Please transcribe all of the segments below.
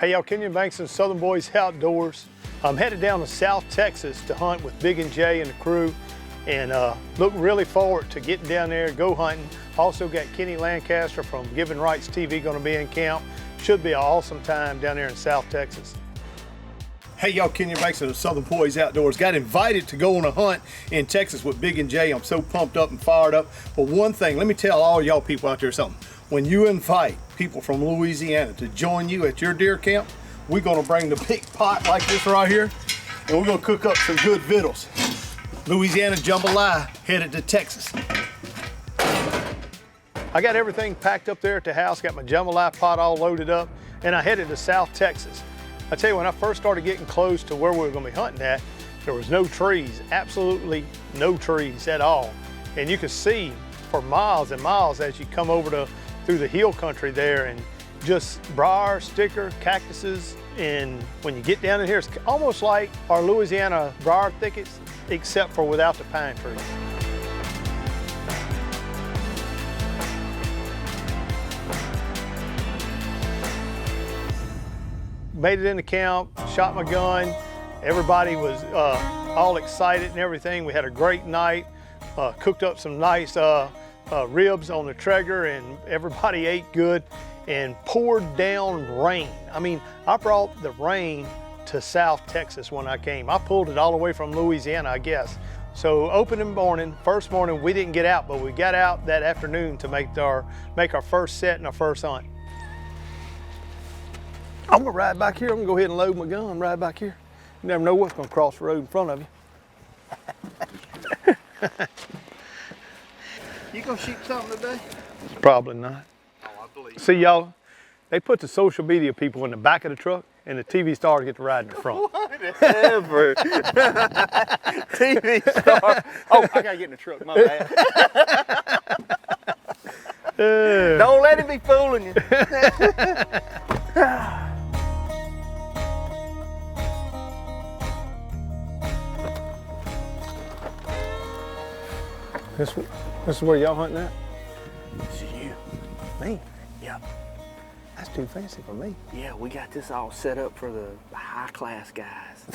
Hey y'all, Kenyon Banks and Southern Boyz Outdoors. I'm headed down to South Texas to hunt with Big and Jay and the crew, and look really forward to getting down there, go hunting. Also got Kenny Lancaster from Giving Rights TV going to be in camp. Should be an awesome time down there in South Texas. Hey y'all, Kenyon Banks and the Southern Boyz Outdoors. Got invited to go on a hunt in Texas with Big and Jay. I'm so pumped up and fired up. But one thing, let me tell all y'all people out there something. When you invite people from Louisiana to join you at your deer camp, we're gonna bring the big pot like this right here, and we're gonna cook up some good vittles. Louisiana jambalaya headed to Texas. I got everything packed up there at the house, got my jambalaya pot all loaded up, and I headed to South Texas. I tell you, when I first started getting close to where we were gonna be hunting at, there was no trees, absolutely no trees at all. And you could see for miles and miles as you come over through the hill country there, and just briar, sticker, cactuses. And when you get down in here, it's almost like our Louisiana briar thickets, except for without the pine trees. Made it into camp, shot my gun. Everybody was all excited and everything. We had a great night, cooked up some nice ribs on the Traeger, and everybody ate good, and poured down rain. I mean, I brought the rain to South Texas when I came. I pulled it all the way from Louisiana, I guess. So opening morning, first morning, we didn't get out, but we got out that afternoon to make our first set and our first hunt. I'm gonna ride back here. I'm gonna go ahead and load my gun right back here. You never know what's gonna cross the road in front of you. You gonna shoot something today? Probably not. Oh, I believe. See y'all, they put the social media people in the back of the truck, and the TV stars get to ride in the front. Whatever. TV star. Oh, I gotta get in the truck, my bad. Don't let him be fooling you. This is where y'all hunting at? This is you. Me? Yep. That's too fancy for me. Yeah, we got this all set up for the high class guys.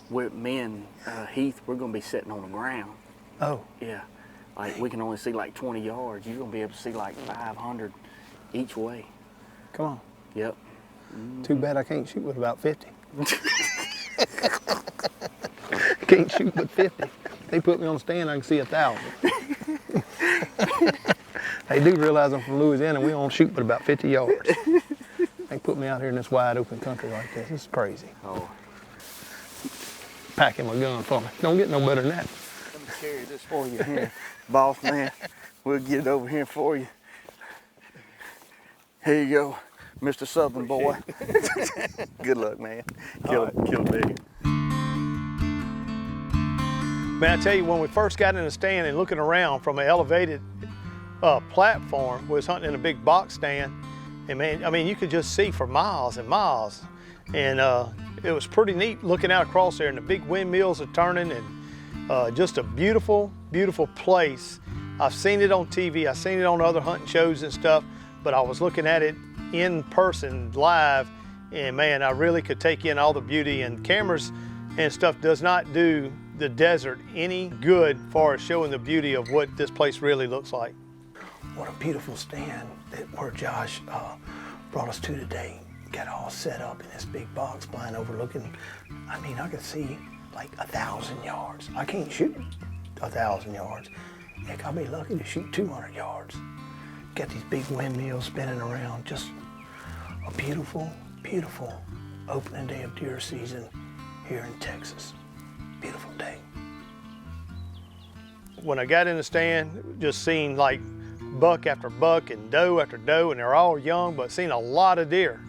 We're, me and Heath, we're gonna be sitting on the ground. Oh. Yeah. Like we can only see like 20 yards. You're gonna be able to see like 500 each way. Come on. Yep. Too bad I can't shoot with about 50. Can't shoot with 50. They put me on the stand, I can see 1,000. They do realize I'm from Louisiana, we don't shoot but about 50 yards. They put me out here in this wide open country like this. This is crazy. Oh. Packing my gun for me. Don't get no better than that. Let me carry this for you here, boss man. We'll get it over here for you. Here you go, Mr. Southern Boy. Good luck, man. Kill me. Man, I tell you, when we first got in the stand and looking around from an elevated platform, we was hunting in a big box stand, and man, I mean, you could just see for miles and miles, and it was pretty neat looking out across there, and the big windmills are turning, and just a beautiful, beautiful place. I've seen it on TV, I've seen it on other hunting shows and stuff, but I was looking at it in person, live, and man, I really could take in all the beauty, and cameras and stuff does not do the desert any good for showing the beauty of what this place really looks like. What a beautiful stand that where Josh brought us to today. Got all set up in this big box blind overlooking. I mean, I could see like 1,000 yards. I can't shoot 1,000 yards. Heck, I'll be lucky to shoot 200 yards. Got these big windmills spinning around. Just a beautiful, beautiful opening day of deer season here in Texas. Beautiful day. When I got in the stand, just seen like buck after buck and doe after doe, and they're all young, but seen a lot of deer.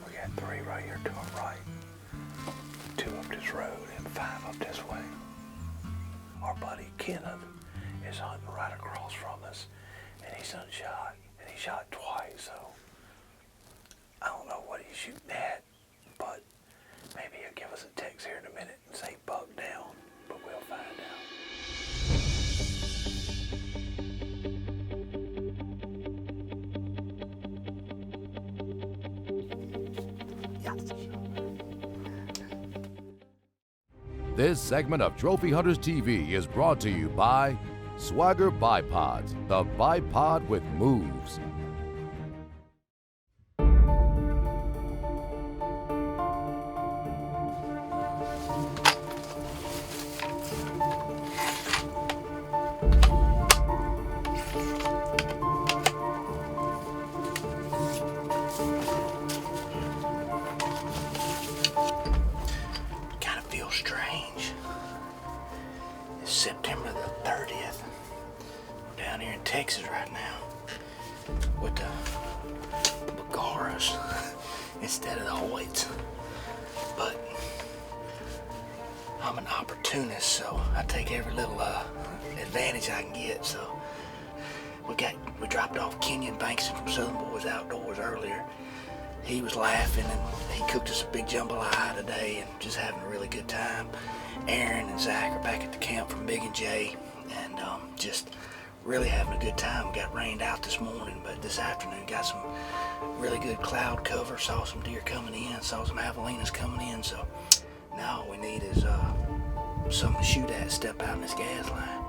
We got 3 right here to our right, 2 up this road, and 5 up this way. Our buddy Kenneth is hunting right across from us, and he's unshot, and he shot twice, so I don't know what he's shooting at, but maybe he'll give us a text here in a minute and say buck down. This segment of Trophy Hunters TV is brought to you by Swagger Bipods, the bipod with moves. Strange. It's September the 30th. We're down here in Texas right now with the Bagaras instead of the Hoyts. But I'm an opportunist, so I take every little advantage I can get. So we dropped off Kenyon Bankson from Southern Boyz Outdoors earlier. He was laughing and he cooked us a big jambalaya today and just having a really good time. Aaron and Zach are back at the camp from Big and J and just really having a good time. We got rained out this morning, but this afternoon got some really good cloud cover, saw some deer coming in, saw some javelinas coming in. So now all we need is something to shoot at, step out in this gas line.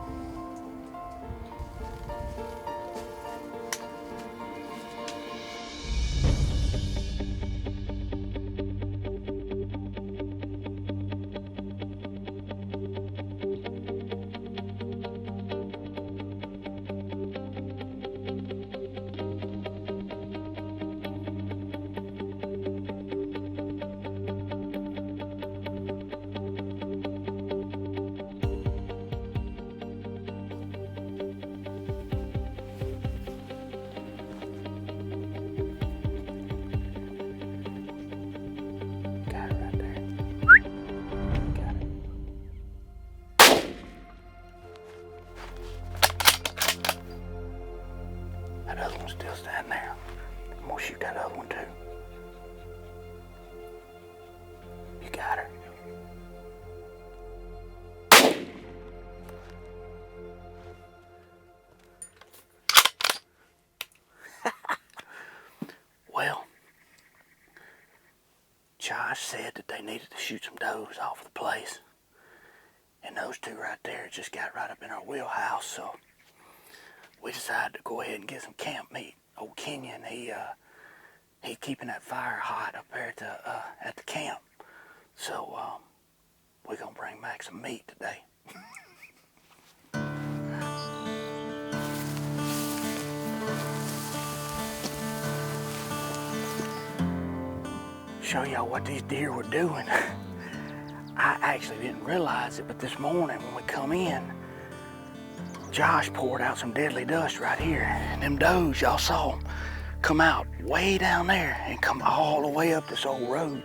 That other one's still standing there. I'm gonna shoot that other one too. You got her. Well, Josh said that they needed to shoot some does off the place. And those two right there just got right up in our wheelhouse, so we decided to go ahead and get some camp meat. Old Kenyon, he's keeping that fire hot up there at the camp. So we're gonna bring back some meat today. Show y'all what these deer were doing. I actually didn't realize it, but this morning when we come in, Josh poured out some deadly dust right here. And them does, y'all saw them come out way down there and come all the way up this old road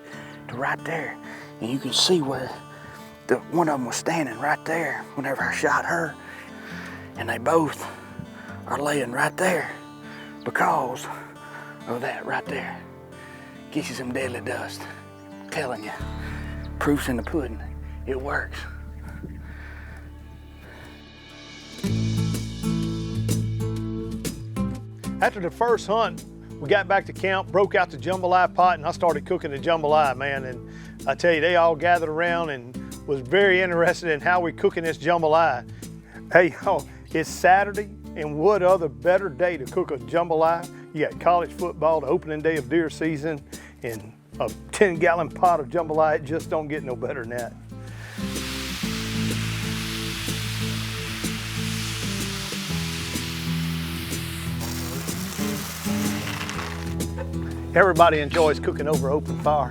to right there. And you can see where one of them was standing right there whenever I shot her. And they both are laying right there because of that right there. Gets you some deadly dust. I'm telling you, proof's in the pudding. It works. After the first hunt, we got back to camp, broke out the jambalaya pot, and I started cooking the jambalaya, man. And I tell you, they all gathered around and was very interested in how we cooking this jambalaya. Hey, y'all, it's Saturday, and what other better day to cook a jambalaya? You got college football, the opening day of deer season, and a 10-gallon pot of jambalaya. It just don't get no better than that. Everybody enjoys cooking over open fire.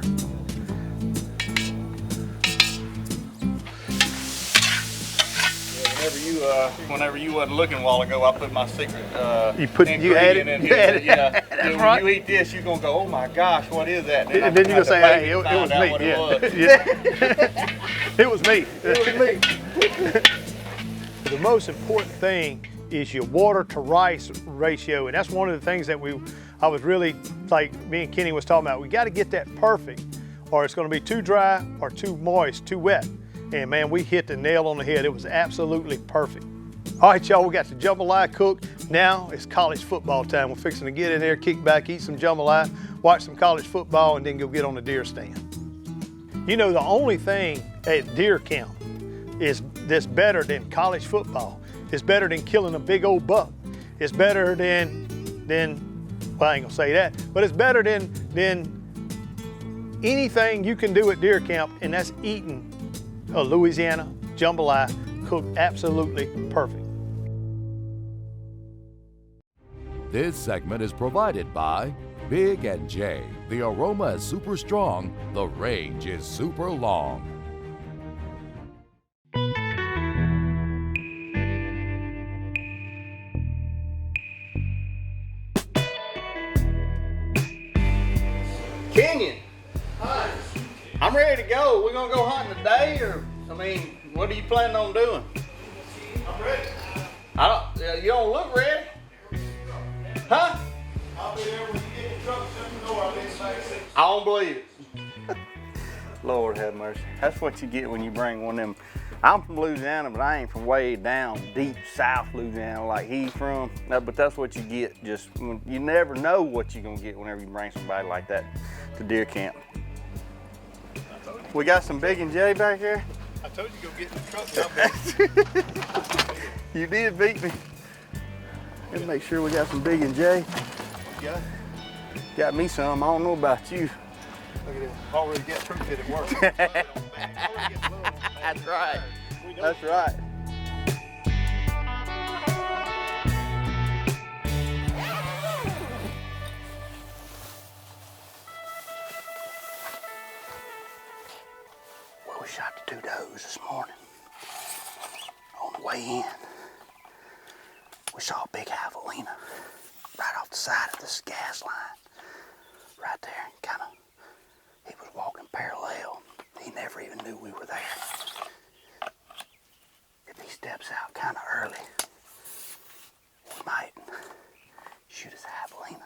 Whenever you wasn't looking a while ago, I put my secret You added in it? here. Yeah. That's When right. you eat this, you're gonna go, oh my gosh, what is that? And then you're gonna say, hey, it was me. Yeah. It was me. The most important thing is your water to rice ratio, and that's one of the things that I was really, like me and Kenny was talking about. We got to get that perfect, or it's going to be too dry or too moist, too wet. And man, we hit the nail on the head. It was absolutely perfect. All right, y'all, we got the jambalaya cooked. Now it's college football time. We're fixing to get in there, kick back, eat some jambalaya, watch some college football, and then go get on the deer stand. You know, the only thing at deer camp is this better than college football. It's better than killing a big old buck. It's better than well, I ain't gonna say that, but it's better than anything you can do at deer camp, and that's eating a Louisiana jambalaya cooked absolutely perfect. This segment is provided by Big and J. The aroma is super strong, the range is super long. Kenyon. Hi. I'm ready to go. We're gonna go hunting today, or I mean, what are you planning on doing? I'm ready. You don't look ready. Huh? I'll be there when you get your truck shut the door. I'll be in the back seat. I don't believe it. Lord have mercy. That's what you get when you bring one of them. I'm from Louisiana, but I ain't from way down deep south Louisiana like he's from. No, but that's what you get. Just you never know what you're gonna get whenever you bring somebody like that to deer camp. We got some Big and J back here. I told you go get in the truck. You did beat me. Let's make sure we got some Big and J. Yeah. Got me some. I don't know about you. Look at it. Already got proof that it works. That's right. That's right. Well, we shot the 2 does this morning. On the way in, we saw a big javelina right off the side of this gas line. Right there, he was walking parallel. He never even knew we were there. If he steps out kind of early, he might shoot his javelina.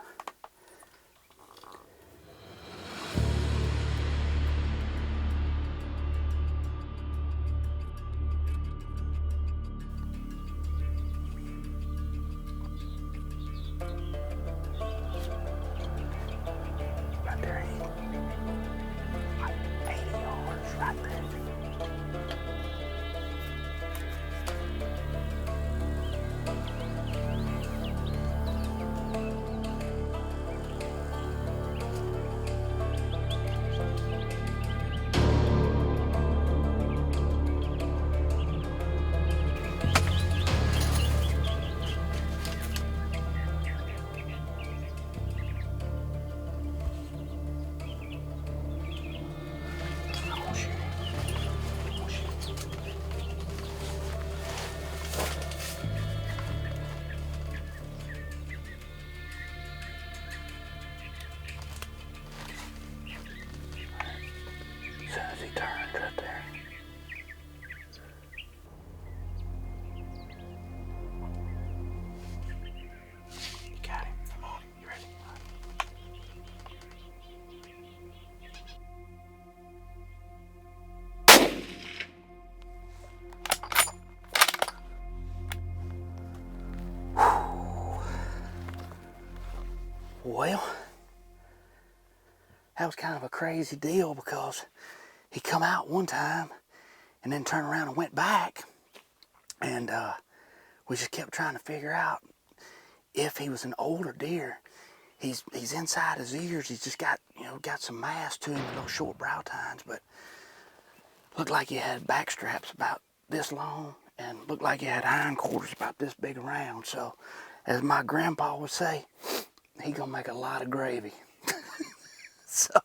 Right there, like 80 yards right there. As soon as he turned right there. You got him. Come on. You ready? Well, that was kind of a crazy deal because he come out one time and then turned around and went back, and we just kept trying to figure out if he was an older deer. He's inside his ears. He's just got some mass to him, little short brow tines, but looked like he had back straps about this long and looked like he had hindquarters about this big around. So, as my grandpa would say, he gonna make a lot of gravy. So.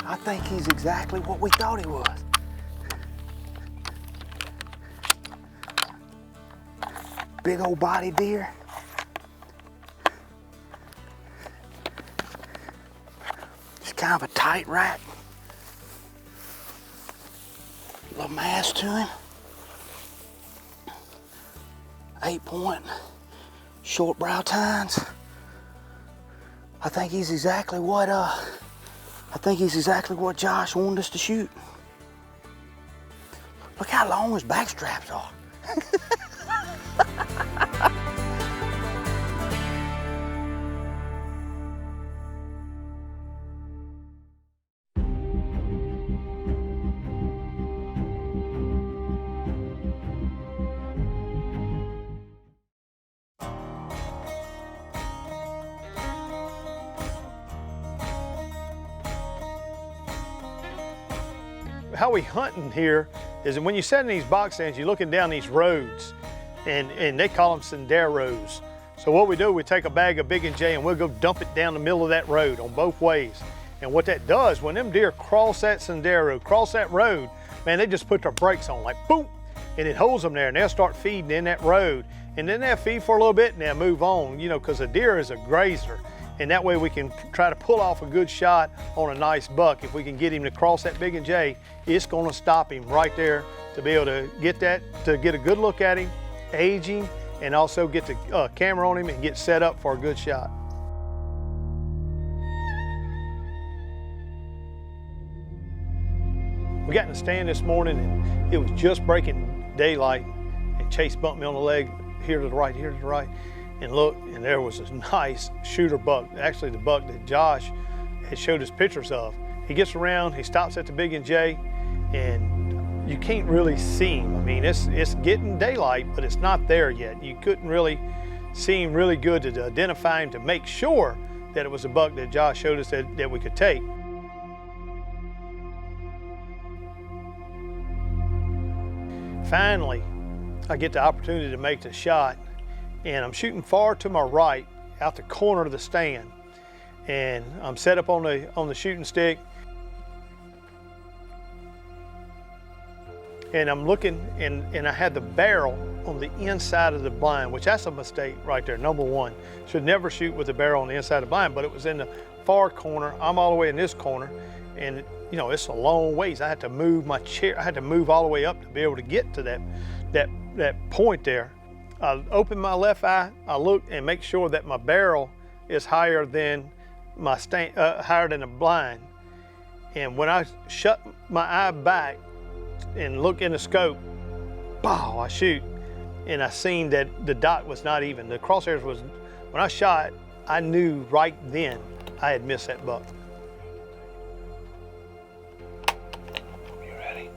I think he's exactly what we thought he was. Big old body deer. Just kind of a tight rack. A little mass to him. 8-point, short brow tines. I think he's exactly what Josh wanted us to shoot. Look how long his back straps are. How we hunting here is that when you sit in these box stands, you're looking down these roads, and they call them senderos. So what we do, we take a bag of Big and J and we'll go dump it down the middle of that road on both ways. And what that does, when them deer cross that sendero, cross that road, man, they just put their brakes on, like boom, and it holds them there, and they'll start feeding in that road. And then they'll feed for a little bit and they'll move on, you know, because a deer is a grazer. And that way we can try to pull off a good shot on a nice buck. If we can get him to cross that Big and J, it's gonna stop him right there to be able to get a good look at him, age him, and also get the camera on him and get set up for a good shot. We got in the stand this morning and it was just breaking daylight, and Chase bumped me on the leg, here to the right, here to the right. And look, and there was this nice shooter buck, actually the buck that Josh had showed us pictures of. He gets around, he stops at the Big and J, and you can't really see him. I mean, it's getting daylight, but it's not there yet. You couldn't really see him really good to identify him, to make sure that it was a buck that Josh showed us that we could take. Finally, I get the opportunity to make the shot, and I'm shooting far to my right, out the corner of the stand. And I'm set up on the shooting stick. And I'm looking, and I had the barrel on the inside of the blind, which that's a mistake right there, number one. Should never shoot with the barrel on the inside of the blind, but it was in the far corner. I'm all the way in this corner, and you know, it's a long ways. I had to move my chair, I had to move all the way up to be able to get to that point there. I open my left eye, I look and make sure that my barrel is higher than my higher than the blind. And when I shut my eye back and look in the scope, bow, I shoot, and I seen that the dot was not even. The crosshairs was, when I shot, I knew right then I had missed that buck. You ready?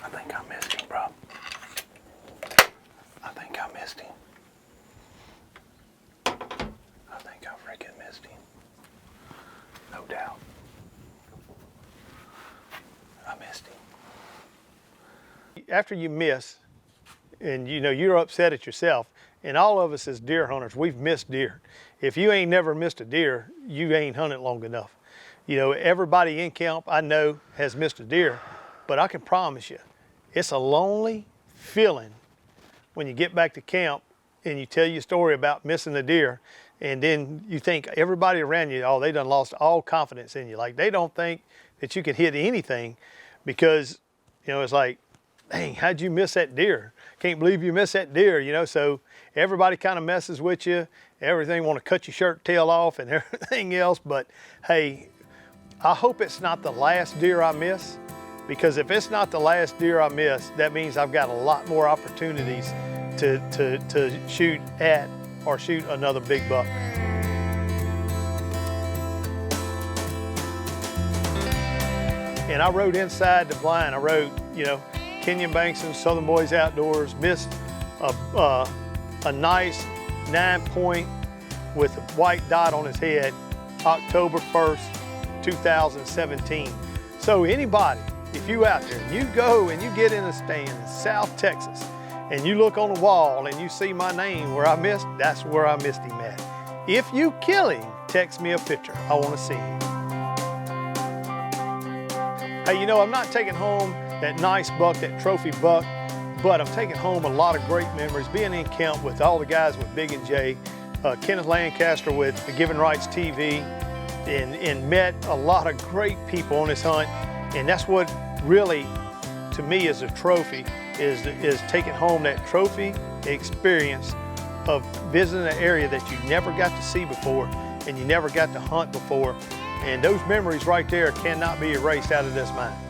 I think I missed him, bro. I think I missed him. I think I freaking missed him. No doubt. I missed him. After you miss, and you know, you're upset at yourself, and all of us as deer hunters, we've missed deer. If you ain't never missed a deer, you ain't hunted long enough. You know, everybody in camp I know has missed a deer, but I can promise you, it's a lonely feeling when you get back to camp and you tell your story about missing the deer, and then you think everybody around you, oh, they done lost all confidence in you. Like, they don't think that you can hit anything because, you know, it's like, dang, how'd you miss that deer? Can't believe you missed that deer, you know? So everybody kind of messes with you. Everything want to cut your shirt tail off and everything else. But hey, I hope it's not the last deer I miss, because if it's not the last deer I miss, that means I've got a lot more opportunities to shoot at or shoot another big buck. And I rode inside the blind. I rode, you know, Kenyon Bankston, Southern Boyz Outdoors, missed a nice 9-point with a white dot on his head, October 1st, 2017. So anybody, if you out there, you go and you get in a stand in South Texas, and you look on the wall and you see my name where I missed, that's where I missed him at. If you kill him, text me a picture. I want to see him. Hey, you know, I'm not taking home that nice buck, that trophy buck, but I'm taking home a lot of great memories being in camp with all the guys with Big and J, Kenneth Lancaster with Giving Rights TV, and met a lot of great people on this hunt. And that's what really, to me, is a trophy, is taking home that trophy experience of visiting an area that you never got to see before and you never got to hunt before. And those memories right there cannot be erased out of this mind.